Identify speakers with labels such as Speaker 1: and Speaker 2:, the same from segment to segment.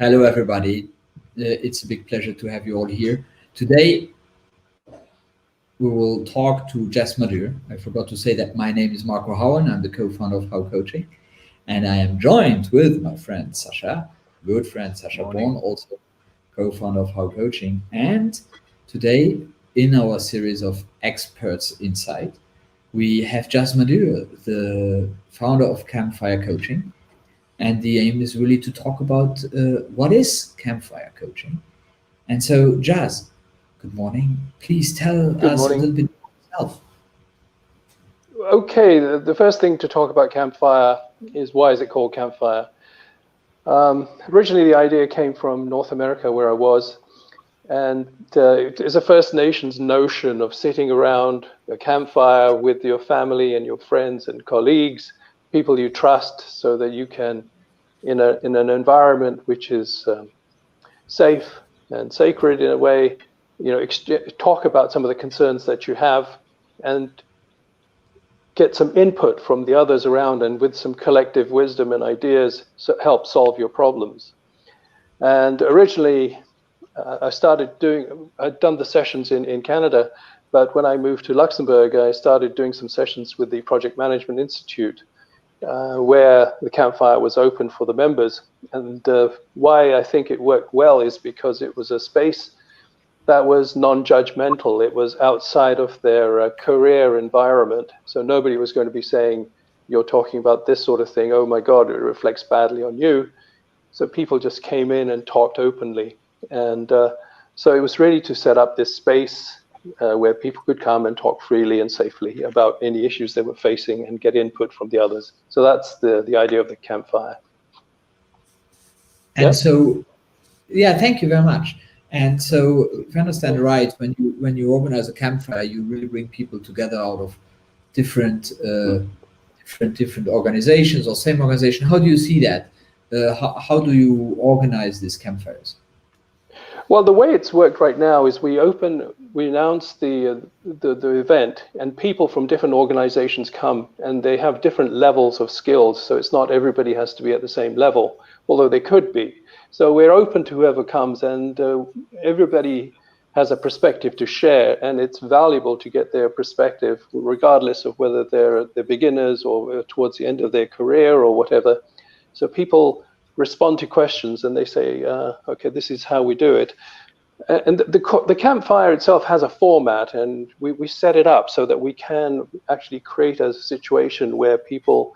Speaker 1: Hello, everybody. It's a big pleasure to have you all here. Today, we will talk to Jas Madhur. I forgot to say that my name is Marco Hauen. I'm the co-founder of How Coaching. And I am joined with my friend Sasha, good friend Sasha Born, also co-founder of How Coaching. And today, in our series of Experts Insight, we have Jas Madhur, the founder of Campfire Coaching. And the aim is really to talk about what is Campfire Coaching. And so, Jas, good morning. Please tell us a little bit about yourself.
Speaker 2: Okay, the first thing to talk about Campfire is why is it called Campfire? Originally, the idea came from North America, where I was. And it is a First Nations notion of sitting around a campfire with your family and your friends and colleagues, people you trust, so that you can, in an environment which is safe and sacred in a way, talk about some of the concerns that you have and get some input from the others around, and with some collective wisdom and ideas, help solve your problems. And originally, I'd done the sessions in Canada, but when I moved to Luxembourg, I started doing some sessions with the Project Management Institute, where the Campfire was open for the members. And why I think it worked well is because it was a space that was non-judgmental. It was outside of their career environment. So nobody was going to be saying, you're talking about this sort of thing, oh my God, it reflects badly on you. So people just came in and talked openly. And so it was really to set up this space where people could come and talk freely and safely about any issues they were facing and get input from the others. So that's the idea of the Campfire.
Speaker 1: And so, yeah, thank you very much. And so, if I understand right, when you organize a campfire, you really bring people together out of different organizations or same organization. How do you see that? How do you organize these campfires?
Speaker 2: Well, the way it's worked right now is we announce the event, and people from different organizations come, and they have different levels of skills. So it's not everybody has to be at the same level, although they could be. So we're open to whoever comes, and everybody has a perspective to share, and it's valuable to get their perspective, regardless of whether they're beginners or towards the end of their career or whatever. So people respond to questions, and they say, okay, this is how we do it. And the Campfire itself has a format, and we set it up so that we can actually create a situation where people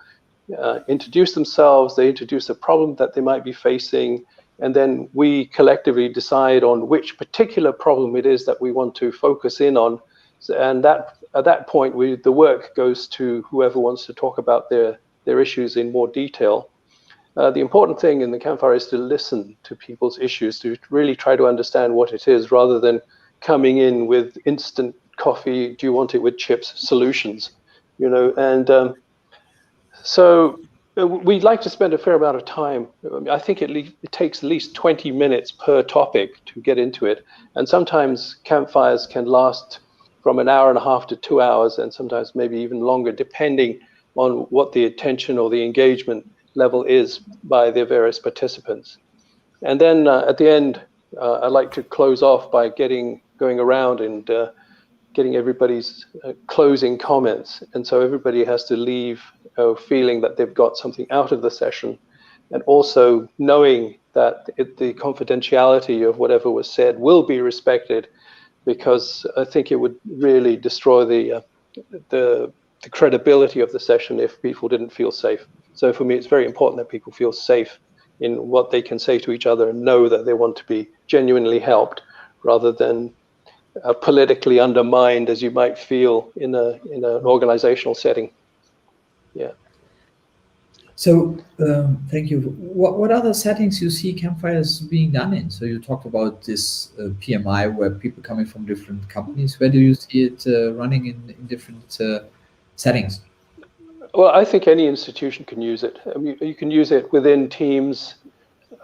Speaker 2: introduce themselves, they introduce a problem that they might be facing, and then we collectively decide on which particular problem it is that we want to focus in on. And at that point, the work goes to whoever wants to talk about their issues in more detail. The important thing in the Campfire is to listen to people's issues, to really try to understand what it is, rather than coming in with instant coffee, do you want it with chips solutions, and so we'd like to spend a fair amount of time. I think it takes at least 20 minutes per topic to get into it. And sometimes campfires can last from an hour and a half to 2 hours, and sometimes maybe even longer, depending on what the attention or the engagement level is by the various participants. And then at the end, I'd like to close off by going around and getting everybody's closing comments. And so everybody has to leave feeling that they've got something out of the session, and also knowing that the confidentiality of whatever was said will be respected, because I think it would really destroy the credibility of the session if people didn't feel safe. So for me, it's very important that people feel safe in what they can say to each other and know that they want to be genuinely helped, rather than politically undermined, as you might feel in an organizational setting. Yeah.
Speaker 1: So thank you. What other settings you see campfires being done in? So you talked about this PMI, where people coming from different companies. Where do you see it running in different settings?
Speaker 2: Well, I think any institution can use it. I mean, you can use it within teams,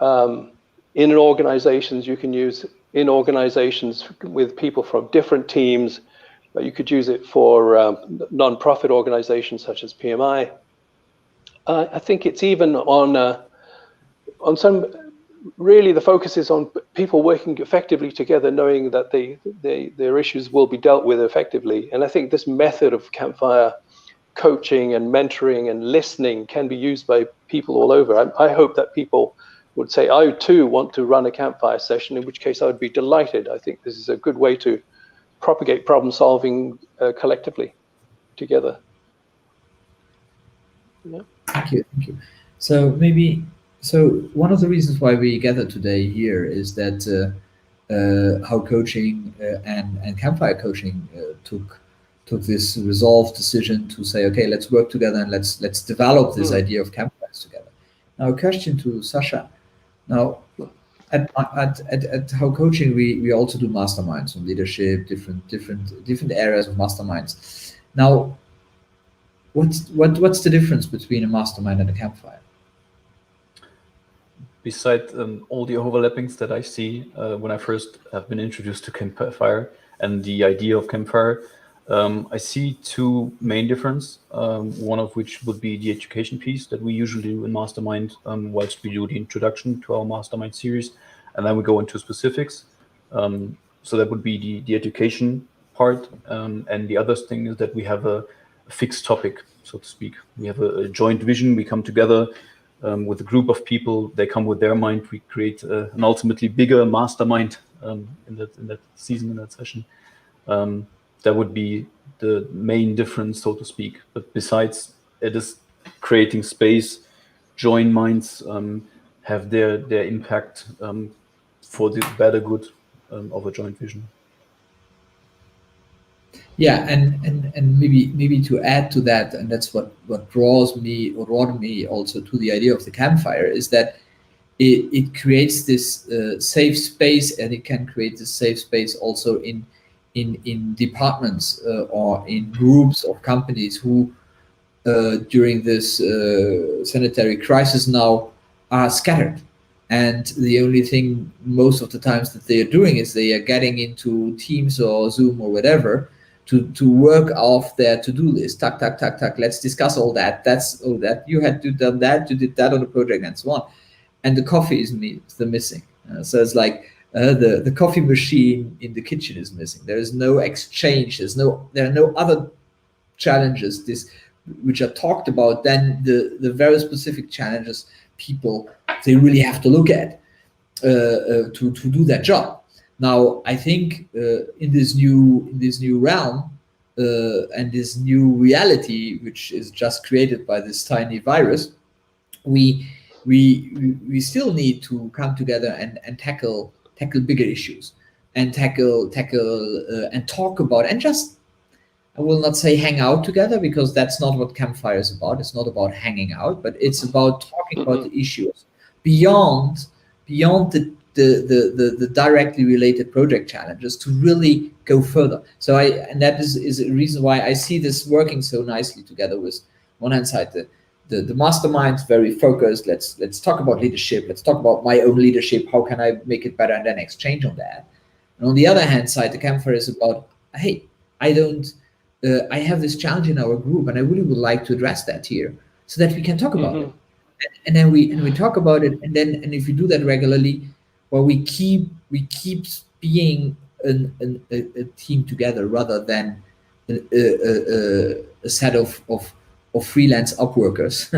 Speaker 2: in organizations. You can use in organizations with people from different teams. You could use it for non-profit organizations such as PMI. I think it's even on some really the focus is on people working effectively together, knowing that their issues will be dealt with effectively. And I think this method of Campfire coaching and mentoring and listening can be used by people all over. I hope that people would say, I too want to run a Campfire session, in which case I would be delighted. I think this is a good way to propagate problem solving collectively together. Yeah.
Speaker 1: Thank you. So one of the reasons why we gather today here is that how coaching and Campfire coaching took this resolved decision to say, okay, let's work together and let's develop this idea of Campfires together. Now, a question to Sasha. Now, at How Coaching, we also do masterminds on leadership, different areas of masterminds. Now, what's the difference between a mastermind and a Campfire?
Speaker 3: Besides all the overlappings that I see when I first have been introduced to Campfire and the idea of Campfire, I see two main differences. One of which would be the education piece that we usually do in Mastermind whilst we do the introduction to our Mastermind series, and then we go into specifics. So that would be the education part. And the other thing is that we have a fixed topic, so to speak. We have a joint vision. We come together with a group of people. They come with their mind. We create an ultimately bigger mastermind in that season, in that session. That would be the main difference, so to speak. But besides, it is creating space, join minds, have their impact for the better good of a joint vision.
Speaker 1: Yeah, and maybe to add to that, and that's what draws me also to the idea of the Campfire, is that it creates this safe space, and it can create this safe space also in departments or in groups of companies who during this sanitary crisis now are scattered, and the only thing most of the times that they are doing is they are getting into Teams or Zoom or whatever to work off their to-do list. Tuck, let's discuss all that. That's all that you had to done that, you did that on the project, and so on. And the coffee is the missing. So it's like the coffee machine in the kitchen is missing. There is no exchange. There are no other challenges which are talked about than the very specific challenges people they really have to look at to do that job. Now, I think in this new realm and this new reality, which is just created by this tiny virus, we still need to come together and tackle bigger issues and tackle and talk about, and just, I will not say hang out together, because that's not what Campfire is about. It's not about hanging out, but it's about talking about the issues beyond the directly related project challenges, to really go further. So and that is a reason why I see this working so nicely together with, one hand side, the mastermind, very focused. Let's talk about leadership. Let's talk about my own leadership. How can I make it better? And then exchange on that. And on the other hand side, the Campfire is about, hey, I have this challenge in our group, and I really would like to address that here, so that we can talk about it. And then we talk about it, and if we do that regularly, well, we keep being a team together, rather than a set of freelance Upworkers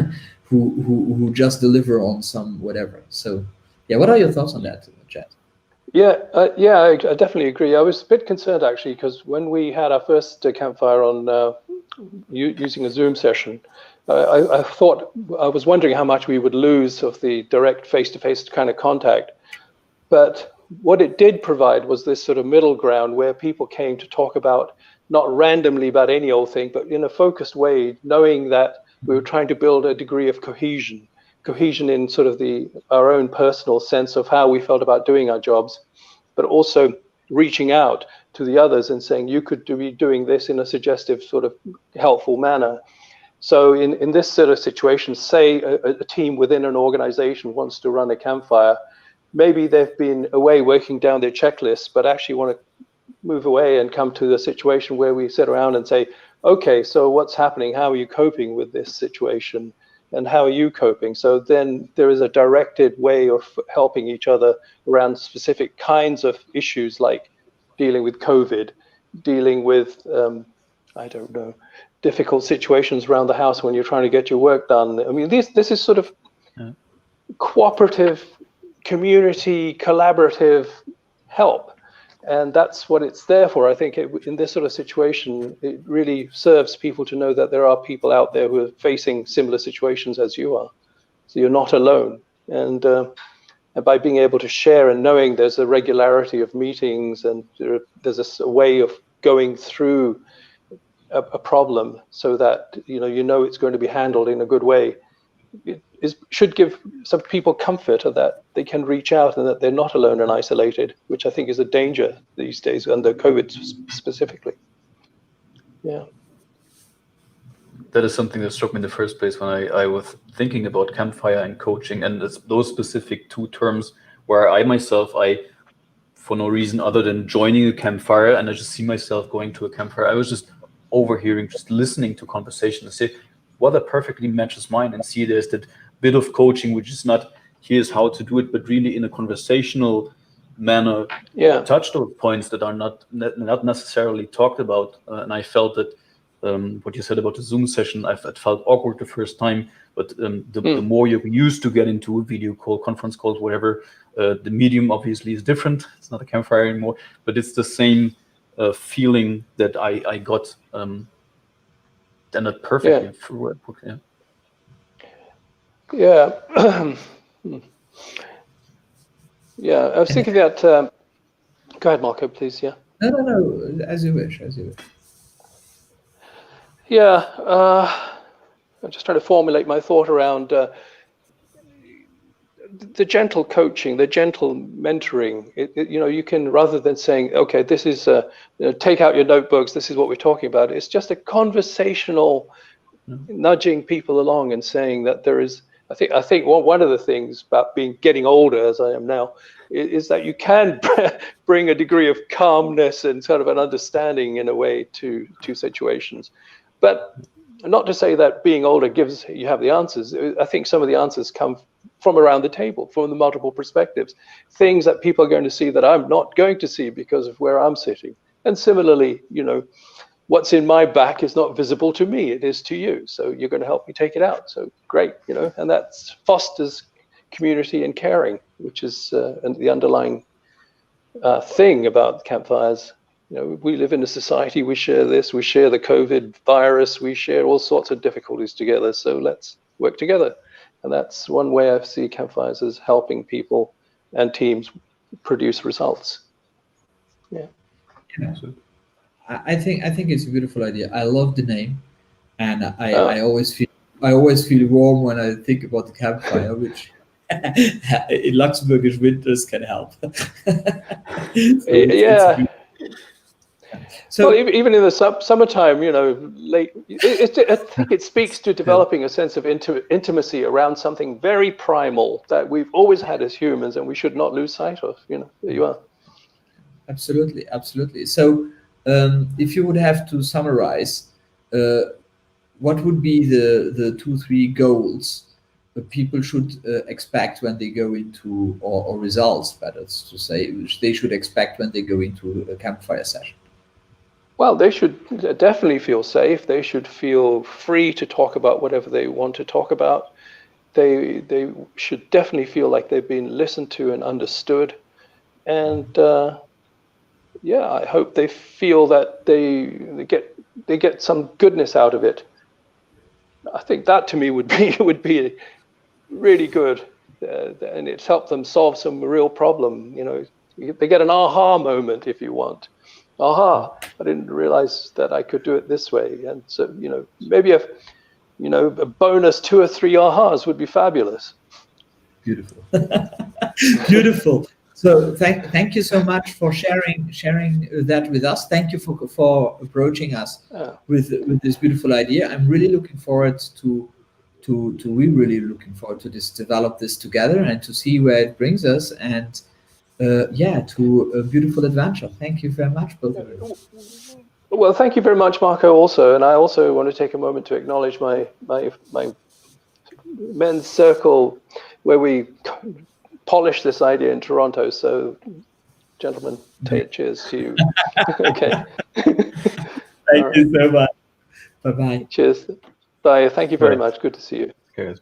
Speaker 1: who just deliver on some whatever. So, yeah, what are your thoughts on that, Jas?
Speaker 2: Yeah, I definitely agree. I was a bit concerned, actually, because when we had our first Campfire on using a Zoom session, I was wondering how much we would lose of the direct face-to-face kind of contact. But what it did provide was this sort of middle ground where people came to talk about, not randomly about any old thing, but in a focused way, knowing that we were trying to build a degree of cohesion in sort of our own personal sense of how we felt about doing our jobs, but also reaching out to the others and saying, you could be doing this in a suggestive, sort of helpful manner. So in this sort of situation, say a team within an organization wants to run a Campfire, maybe they've been away working down their checklists, but actually want to move away and come to the situation where we sit around and say, okay, so what's happening? How are you coping with this situation? and how are you coping? So then there is a directed way of helping each other around specific kinds of issues, like dealing with COVID, dealing with, I don't know, difficult situations around the house when you're trying to get your work done. I mean, this is sort of cooperative, community, collaborative help. And that's what it's there for. I think in this sort of situation, it really serves people to know that there are people out there who are facing similar situations as you are. So you're not alone. And by being able to share and knowing there's a regularity of meetings and there's a way of going through a problem so that you know it's going to be handled in a good way, should give some people comfort that they can reach out and that they're not alone and isolated, which I think is a danger these days under COVID specifically. Yeah.
Speaker 3: That is something that struck me in the first place when I was thinking about Campfire and coaching, and those specific two terms where I myself, for no reason other than joining a Campfire, and I just see myself going to a Campfire, I was just overhearing, just listening to conversation and say, well, that perfectly matches mine, and see there's that bit of coaching which is not here's how to do it, but really in a conversational manner, touch those points that are not necessarily talked about. And I felt that what you said about the Zoom session, I felt awkward the first time, but the more you're used to get into a video call, conference calls, whatever, the medium obviously is different. It's not a Campfire anymore, but it's the same feeling that I got. And that perfectly through it.
Speaker 2: Yeah. Yeah, I was thinking that. Go ahead, Marco, please. Yeah.
Speaker 1: No. As you wish.
Speaker 2: Yeah. I'm just trying to formulate my thought around the gentle coaching, the gentle mentoring. You can, rather than saying, okay, this is take out your notebooks, this is what we're talking about. It's just a conversational nudging people along and saying that there is. I think one of the things about getting older, as I am now, is that you can bring a degree of calmness and sort of an understanding in a way to situations, but not to say that being older gives you have the answers. I think some of the answers come from around the table, from the multiple perspectives, things that people are going to see that I'm not going to see because of where I'm sitting. And similarly, what's in my back is not visible to me, it is to you. So you're going to help me take it out. So great, and that fosters community and caring, which is the underlying thing about campfires. We live in a society, we share this, we share the COVID virus, we share all sorts of difficulties together. So let's work together. And that's one way I see campfires as helping people and teams produce results. Yeah.
Speaker 1: I think it's a beautiful idea. I love the name, and I always feel warm when I think about the campfire, which in Luxembourgish winters can help. So
Speaker 2: well, even in the summertime, late. I think it speaks to developing a sense of intimacy around something very primal that we've always had as humans, and we should not lose sight of. There you are.
Speaker 1: Absolutely. So, if you would have to summarize, what would be the 2-3 goals that people should expect when they go into, or results, better to say, which they should expect when they go into a campfire session?
Speaker 2: Well, they should definitely feel safe. They should feel free to talk about whatever they want to talk about. They should definitely feel like they've been listened to and understood. And I hope they feel that they get some goodness out of it. I think that to me would be really good, and it's helped them solve some real problem. They get an aha moment, if you want. Aha, I didn't realize that I could do it this way. And so, maybe a bonus 2 or 3 ahas would be fabulous.
Speaker 1: Beautiful. Beautiful. So thank you so much for sharing that with us. Thank you for approaching us with this beautiful idea. I'm really looking forward we're really looking forward to develop this together and to see where it brings us, and to a beautiful adventure. Thank you very much, both of you.
Speaker 2: Well, thank you very much, Marco, also. And I also want to take a moment to acknowledge my men's circle where we polish this idea in Toronto. So, gentlemen, cheers to you. Okay.
Speaker 1: Thank you so much. Bye-bye.
Speaker 2: Cheers. Bye. Thank you very much. Good to see you.
Speaker 3: Cheers.